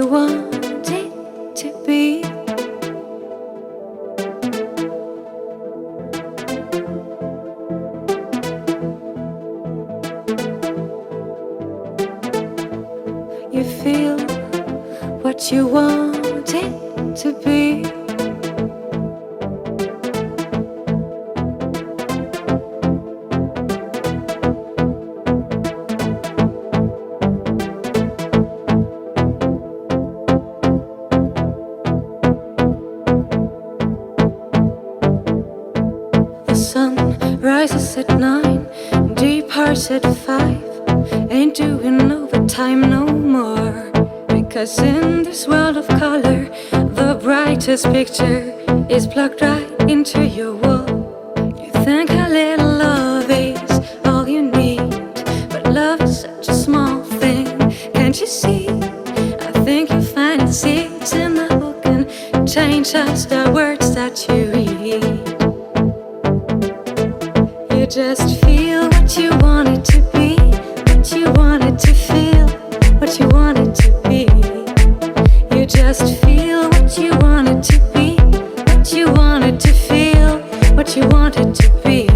want it to be. You feel what you want it to be. The sun rises at 9, departs at 5. Ain't doing overtime no more. Because in this world of color, the brightest picture is plugged right into your wall. You think a little love is all you need, but love is such a small thing. Can't you see? I think you find it seeds in the book and change just the words that you read. You just feel what you want it to be, what you want it to feel, what you want it to be. You just feel what you want it to be, what you want it to feel, what you want it to be.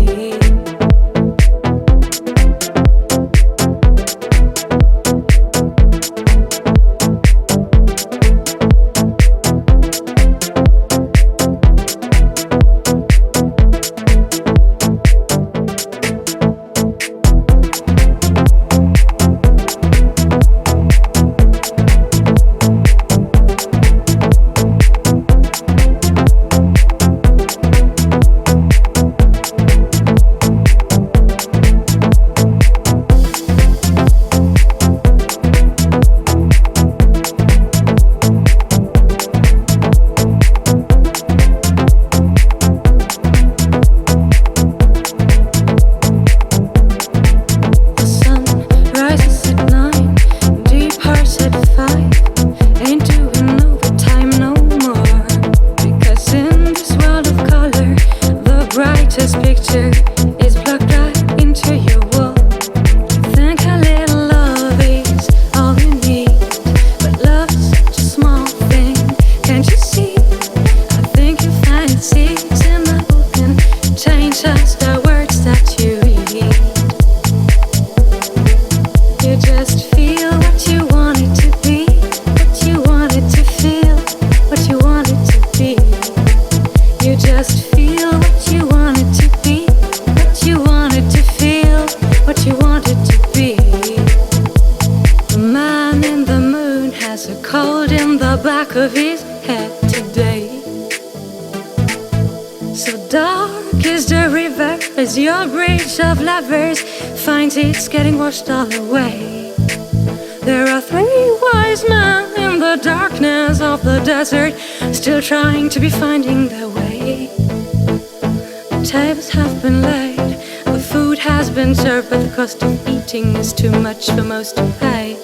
Of his head today. So dark is the river as your bridge of lovers finds it's getting washed all away. There are 3 wise men in the darkness of the desert, still trying to be finding their way. The tables have been laid, the food has been served, but the cost of eating is too much for most to pay.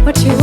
What you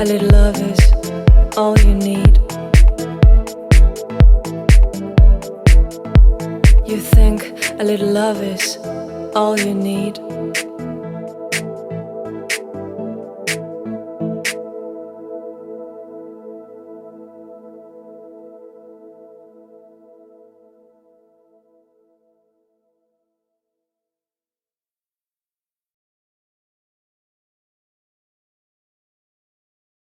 a little love is all you need. You think a little love is all you need.